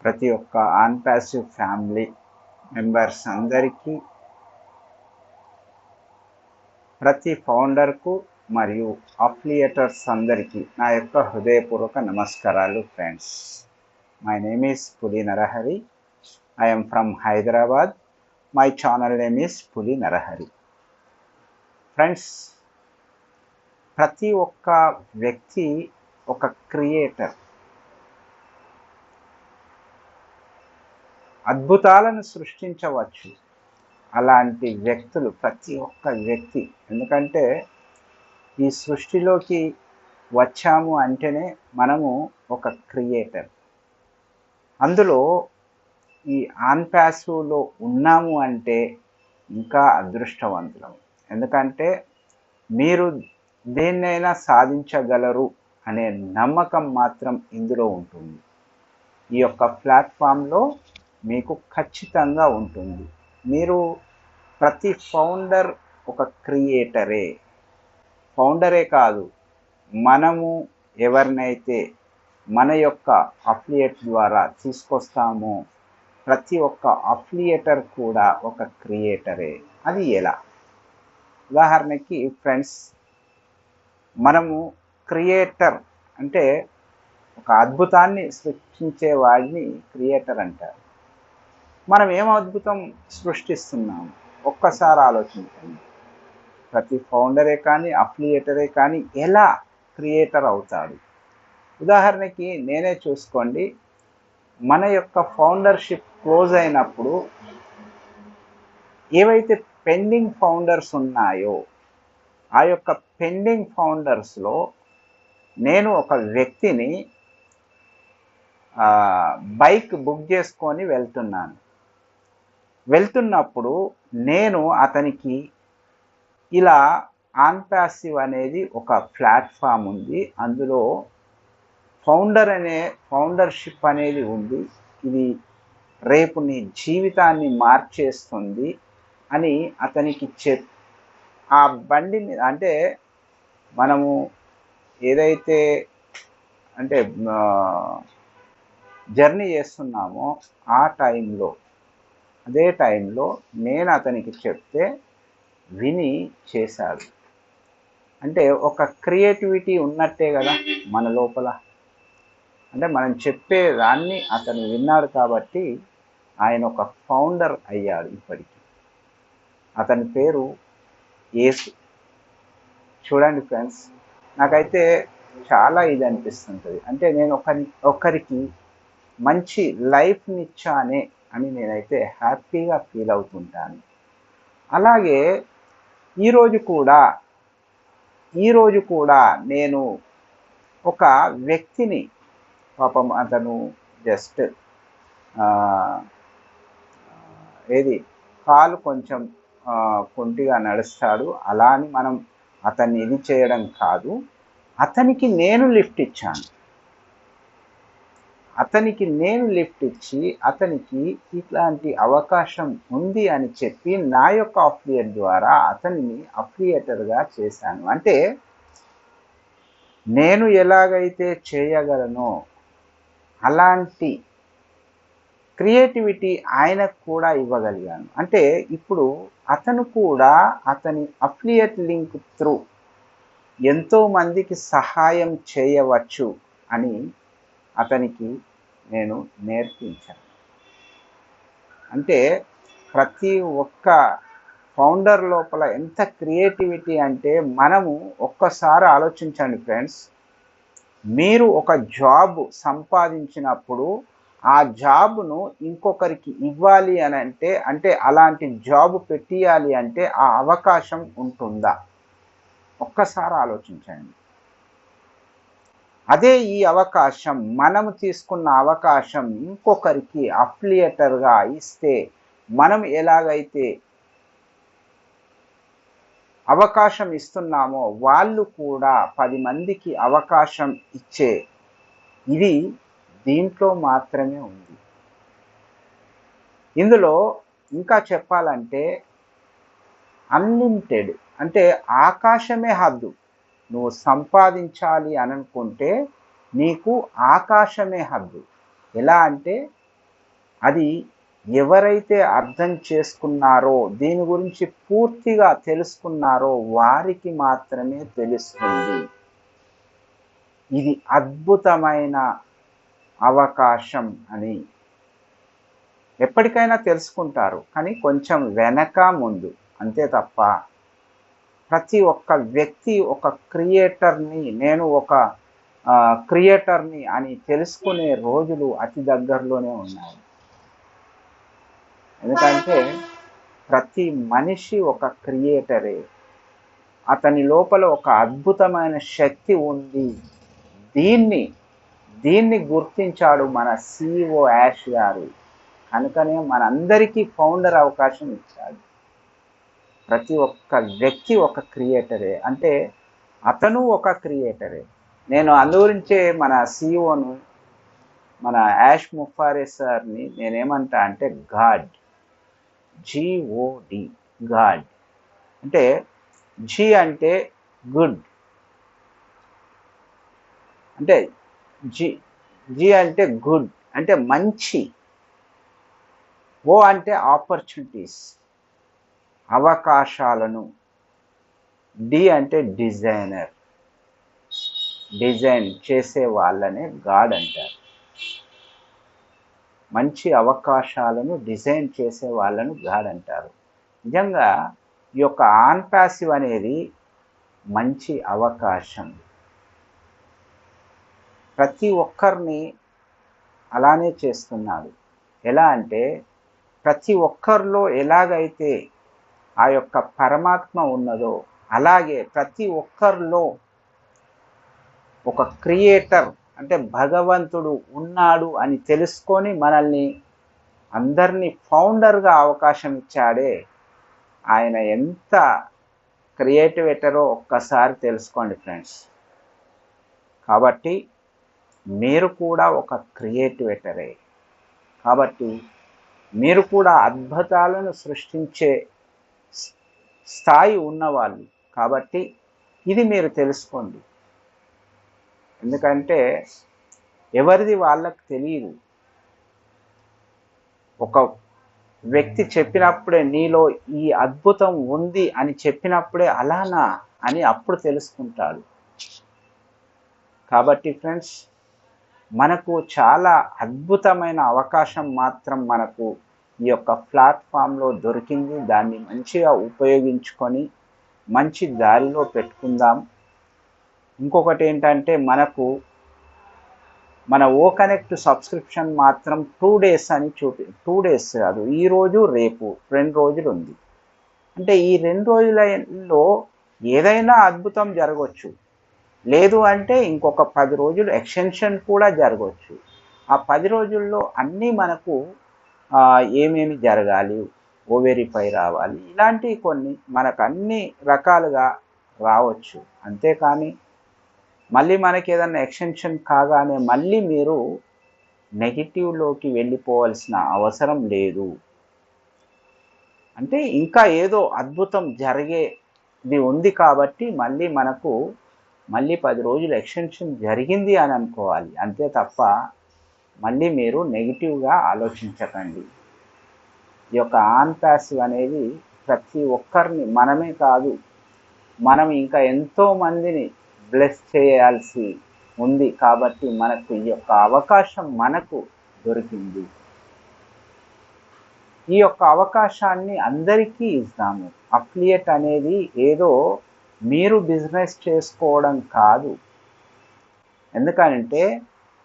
ప్రతి ఒక్క on passive family members అందరికీ, ప్రతి ఫౌండర్కు మరియు అఫిలియేటర్స్ అందరికీ నా యొక్క హృదయపూర్వక నమస్కారాలు ఫ్రెండ్స్. మై నేమ్ ఈస్ పులి Narahari. I am from Hyderabad. My channel name is పులి నరహరి. ఫ్రెండ్స్, ప్రతి ఒక్క వ్యక్తి ఒక క్రియేటర్. అద్భుతాలను సృష్టించవచ్చు అలాంటి వ్యక్తులు, ప్రతి ఒక్క వ్యక్తి. ఎందుకంటే ఈ సృష్టిలోకి వచ్చాము అంటేనే మనము ఒక క్రియేటర్. అందులో ఈ ఆన్ ప్యాసివ్లో ఉన్నాము అంటే ఇంకా అదృష్టవంతులం. ఎందుకంటే మీరు దేన్నైనా సాధించగలరు అనే నమ్మకం మాత్రం ఇందులో ఉంటుంది. ఈ యొక్క ప్లాట్ఫామ్లో మీకు ఖచ్చితంగా ఉంటుంది. మీరు ప్రతి ఫౌండర్ ఒక క్రియేటరే. ఫౌండరే కాదు, మనము ఎవరినైతే మన యొక్క అఫిలియేట్ ద్వారా తీసుకొస్తామో ప్రతి ఒక్క అఫిలియేటర్ కూడా ఒక క్రియేటరే. అది ఎలా? ఉదాహరణకి ఫ్రెండ్స్, మనము క్రియేటర్ అంటే ఒక అద్భుతాన్ని సృష్టించే వాడిని క్రియేటర్ అంటారు. మనం ఏం అద్భుతం సృష్టిస్తున్నాము ఒక్కసారి ఆలోచించండి. ప్రతి ఫౌండరే కానీ అఫిలియేటరే కానీ ఎలా క్రియేటర్ అవుతాడు? ఉదాహరణకి నేనే చూసుకోండి. మన యొక్క ఫౌండర్షిప్ క్లోజ్ అయినప్పుడు ఏవైతే పెండింగ్ ఫౌండర్స్ ఉన్నాయో ఆ యొక్క పెండింగ్ ఫౌండర్స్లో నేను ఒక వ్యక్తిని బైక్ బుక్ చేసుకొని వెళ్తున్నప్పుడు నేను అతనికి ఇలా ఆన్ ప్యాసివ్ అనేది ఒక ప్లాట్ఫామ్ ఉంది, అందులో ఫౌండర్షిప్ అనేది ఉంది, ఇది రేపు నీ జీవితాన్ని మార్చేస్తుంది అని అతనికి ఆ బండి మీద, అంటే మనము ఏదైతే అంటే జర్నీ చేస్తున్నామో అదే టైంలో నేను అతనికి చెప్తే విని చేశాడు. అంటే ఒక క్రియేటివిటీ ఉన్నట్టే కదా మన లోపల. అంటే మనం చెప్పే దాన్ని అతను విన్నాడు కాబట్టి ఆయన ఒక ఫౌండర్ అయ్యాడు. ఇప్పటికీ అతని పేరు యేసు. చూడండి ఫ్రెండ్స్, నాకైతే చాలా ఇది అనిపిస్తుంటుంది. అంటే నేను ఒకరికి మంచి లైఫ్ని ఇచ్చానే అని నేనైతే హ్యాపీగా ఫీల్ అవుతుంటాను. అలాగే ఈరోజు కూడా నేను ఒక వ్యక్తిని, పాపం అతను జస్ట్ కాలు కొంచెం కుంటిగా నడుస్తాడు, అలా అని మనం అతన్ని ఇది చేయడం కాదు. అతనికి నేను లిఫ్ట్ ఇచ్చి అతనికి ఇట్లాంటి అవకాశం ఉంది అని చెప్పి నా యొక్క అఫిలియేట్ ద్వారా అతనిని అఫిలియేటర్గా చేశాను. అంటే నేను ఎలాగైతే చేయగలనో అలాంటి క్రియేటివిటీ ఆయనకు కూడా ఇవ్వగలిగాను. అంటే ఇప్పుడు అతను కూడా అతని అఫిలియేట్ లింక్ త్రూ ఎంతోమందికి సహాయం చేయవచ్చు అని అతనికి నేను నేర్పించాను. అంటే ప్రతి ఒక్క ఫౌండర్ లోపల ఎంత క్రియేటివిటీ అంటే మనము ఒక్కసారి ఆలోచించండి ఫ్రెండ్స్. మీరు ఒక జాబ్ సంపాదించినప్పుడు ఆ జాబ్ను ఇంకొకరికి ఇవ్వాలి అని అంటే అలాంటి జాబ్ పెట్టియాలి అంటే ఆ అవకాశం ఉంటుందా? ఒక్కసారి ఆలోచించండి. అదే ఈ అవకాశం, మనము తీసుకున్న అవకాశం ఇంకొకరికి అఫిలియేటర్గా ఇస్తే మనం ఎలాగైతే అవకాశం ఇస్తున్నామో వాళ్ళు కూడా 10 మందికి అవకాశం ఇచ్చే ఇది దీంట్లో మాత్రమే ఉంది. ఇందులో ఇంకా చెప్పాలంటే అన్లిమిటెడ్, అంటే ఆకాశమే హద్దు. నువ్వు సంపాదించాలి అని అనుకుంటే నీకు ఆకాశమే హద్దు. ఎలా అంటే అది ఎవరైతే అర్థం చేసుకున్నారో, దీని గురించి పూర్తిగా తెలుసుకున్నారో వారికి మాత్రమే తెలుస్తుంది. ఇది అద్భుతమైన అవకాశం అని. ఎప్పటికైనా తెలుసుకుంటారు, కానీ కొంచెం వెనక ముందు అంతే తప్ప ప్రతి ఒక్క వ్యక్తి ఒక క్రియేటర్ని, నేను ఒక క్రియేటర్ని అని తెలుసుకునే రోజులు అతి దగ్గరలోనే ఉన్నాయి. ఎందుకంటే ప్రతి మనిషి ఒక క్రియేటరే. అతని లోపల ఒక అద్భుతమైన శక్తి ఉంది. దీన్ని గుర్తించాడు మన CEO యాష్ గారు. కనుకనే మనందరికీ ఫౌండర్ అవకాశం ఇచ్చాడు. ప్రతి ఒక్క వ్యక్తి ఒక క్రియేటరే, అంటే అతను ఒక క్రియేటరే. నేను అందుగురించే మన CEOను, మన యాష్ ముఫారే సార్ని నేనేమంటా అంటే గాడ్, GOD, గాడ్. అంటే జీ అంటే గుడ్, అంటే జీ అంటే గుడ్ అంటే మంచి, ఓ అంటే ఆపర్చునిటీస్, అవకాశాలను, డి అంటే డిజైనర్, డిజైన్ చేసే వాళ్ళనే గాడ్ అంటారు. మంచి అవకాశాలను డిజైన్ చేసే వాళ్ళను గాడ్ అంటారు. నిజంగా ఈ యొక్క ఆన్ ప్యాసివ్ అనేది మంచి అవకాశం. ప్రతి ఒక్కరిని అలానే చేస్తున్నాడు. ఎలా అంటే ప్రతి ఒక్కరిలో ఎలాగైతే ఆ యొక్క పరమాత్మ ఉన్నదో అలాగే ప్రతి ఒక్కరిలో ఒక క్రియేటర్ అంటే భగవంతుడు ఉన్నాడు అని తెలుసుకొని మనల్ని అందరినీ ఫౌండర్గా అవకాశం ఇచ్చాడే, ఆయన ఎంత క్రియేటివేటరో ఒక్కసారి తెలుసుకోండి ఫ్రెండ్స్. కాబట్టి మీరు కూడా ఒక క్రియేటివేటరే. కాబట్టి మీరు కూడా అద్భుతాలను సృష్టించే స్థాయి ఉన్నవాళ్ళు. కాబట్టి ఇది మీరు తెలుసుకోండి. ఎందుకంటే ఎవరిది వాళ్ళకు తెలియదు. ఒక వ్యక్తి చెప్పినప్పుడే నీలో ఈ అద్భుతం ఉంది అని చెప్పినప్పుడే అలానా అని అప్పుడు తెలుసుకుంటాడు. కాబట్టి ఫ్రెండ్స్, మనకు చాలా అద్భుతమైన అవకాశం మాత్రం మనకు ఈ యొక్క ప్లాట్ఫామ్లో దొరికింది. దాన్ని మంచిగా ఉపయోగించుకొని మంచి దారిలో పెట్టుకుందాం. ఇంకొకటి ఏంటంటే మనకు మన ఓ కనెక్ట్ సబ్స్క్రిప్షన్ మాత్రం 2 days అని 2 days కాదు, ఈరోజు రేపు 2 రోజులు ఉంది. అంటే ఈ 2 రోజులలో ఏదైనా అద్భుతం జరగవచ్చు. లేదు అంటే ఇంకొక 10 రోజులు ఎక్స్టెన్షన్ కూడా జరగవచ్చు. ఆ 10 రోజుల్లో అన్నీ మనకు ఏమేమి జరగాలి, ఓవెరిఫై రావాలి, ఇలాంటివి కొన్ని మనకు అన్ని రకాలుగా రావచ్చు. అంతేకాని మళ్ళీ మనకి ఏదన్నా ఎక్స్టెన్షన్ కాగానే మళ్ళీ మీరు నెగిటివ్లోకి వెళ్ళిపోవాల్సిన అవసరం లేదు. అంటే ఇంకా ఏదో అద్భుతం జరిగేది ఉంది కాబట్టి మళ్ళీ 10 రోజులు ఎక్స్టెన్షన్ జరిగింది అని అనుకోవాలి. అంతే తప్ప మళ్ళీ మీరు నెగిటివ్గా ఆలోచించకండి. ఈ యొక్క ఆన్ ప్యాసివ్ అనేది ప్రతి ఒక్కరిని, మనమే కాదు, మనం ఇంకా ఎంతో మందిని బ్లెస్ చేయాల్సి ఉంది. కాబట్టి మనకు ఈ యొక్క అవకాశం మనకు దొరికింది. ఈ యొక్క అవకాశాన్ని అందరికీ ఇస్తాము. అఫిలియేట్ అనేది ఏదో మీరు బిజినెస్ చేసుకోవడం కాదు. ఎందుకంటే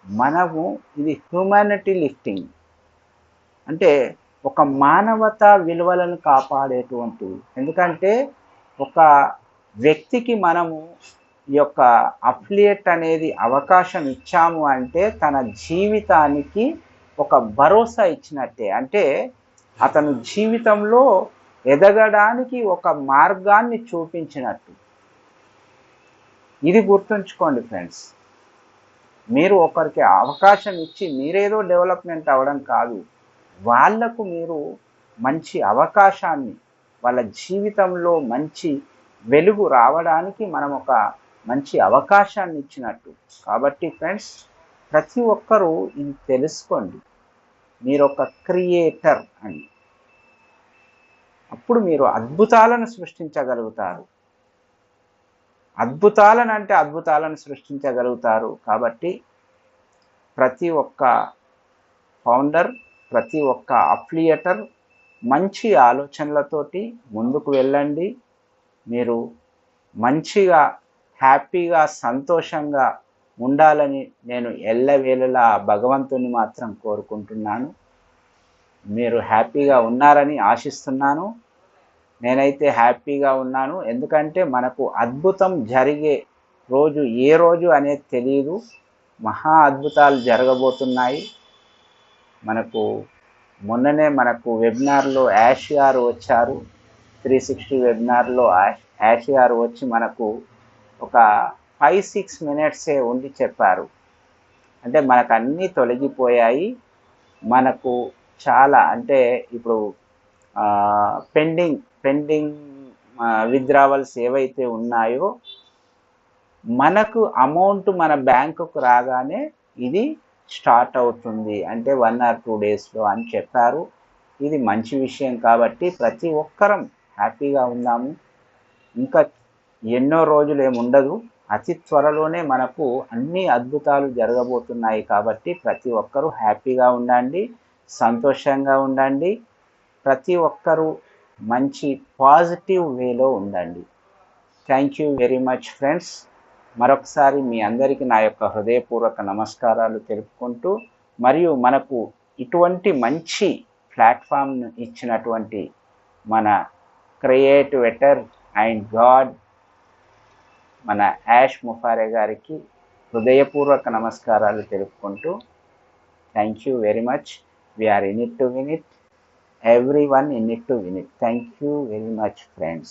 మనము ఇది హ్యూమానిటీ లిఫ్టింగ్, అంటే ఒక మానవతా విలువలను కాపాడేటువంటిది. ఎందుకంటే ఒక వ్యక్తికి మనము ఈ యొక్క అఫిలియేట్ అనేది అవకాశం ఇచ్చాము అంటే తన జీవితానికి ఒక భరోసా ఇచ్చినట్టే. అంటే అతను జీవితంలో ఎదగడానికి ఒక మార్గాన్ని చూపించినట్టు. ఇది గుర్తుంచుకోండి ఫ్రెండ్స్. మీరు ఒకరికి అవకాశం ఇచ్చి మీరేదో డెవలప్మెంట్ అవ్వడం కాదు, వాళ్లకు మీరు మంచి అవకాశాన్ని, వాళ్ళ జీవితంలో మంచి వెలుగు రావడానికి మనం ఒక మంచి అవకాశాన్ని ఇచ్చినట్టు. కాబట్టి ఫ్రెండ్స్, ప్రతి ఒక్కరూ ఇది తెలుసుకోండి. మీరు ఒక క్రియేటర్ అని. అప్పుడు మీరు అద్భుతాలను సృష్టించగలుగుతారు. అద్భుతాలను సృష్టించగలుగుతారు. కాబట్టి ప్రతి ఒక్క ఫౌండర్, ప్రతి ఒక్క అఫిలియేటర్ మంచి ఆలోచనలతోటి ముందుకు వెళ్ళండి. మీరు మంచిగా, హ్యాపీగా, సంతోషంగా ఉండాలని నేను ఎల్లవేళలా భగవంతుని మాత్రం కోరుకుంటున్నాను. మీరు హ్యాపీగా ఉన్నారని ఆశిస్తున్నాను. నేనైతే హ్యాపీగా ఉన్నాను. ఎందుకంటే మనకు అద్భుతం జరిగే రోజు ఏ రోజు అనేది తెలియదు. మహా అద్భుతాలు జరగబోతున్నాయి. మొన్ననే మనకు వెబినార్లో యాష్ గారు వచ్చారు. 360 వెబినార్లో యాష్ గారు వచ్చి మనకు ఒక 5-6 మినిట్సే ఉండి చెప్పారు. అంటే మనకు అన్నీ తొలగిపోయాయి. మనకు చాలా అంటే ఇప్పుడు పెండింగ్ విత్డ్రావల్స్ ఏవైతే ఉన్నాయో మనకు అమౌంట్ మన బ్యాంకుకు రాగానే ఇది స్టార్ట్ అవుతుంది, అంటే 1 or 2 డేస్లో అని చెప్పారు. ఇది మంచి విషయం. కాబట్టి ప్రతి ఒక్కరం హ్యాపీగా ఉందాము. ఇంకా ఎన్నో రోజులు ఏముండదు, అతి త్వరలోనే మనకు అన్ని అద్భుతాలు జరగబోతున్నాయి. కాబట్టి ప్రతి ఒక్కరూ హ్యాపీగా ఉండండి, సంతోషంగా ఉండండి. ప్రతి ఒక్కరూ మంచి పాజిటివ్ వేలో ఉండండి. Thank you very much friends. మరొకసారి మీ అందరికీ నా యొక్క హృదయపూర్వక నమస్కారాలు తెలుపుకుంటూ, మరియు మనకు ఇటువంటి మంచి ప్లాట్ఫామ్ను ఇచ్చినటువంటి మన క్రియేటివేటర్ అండ్ గాడ్ మన యాష్ ముఫారే గారికి హృదయపూర్వక నమస్కారాలు తెలుపుకుంటూ, thank you very much. We're in it to win it. Everyone in it to win it. Thank you very much, friends.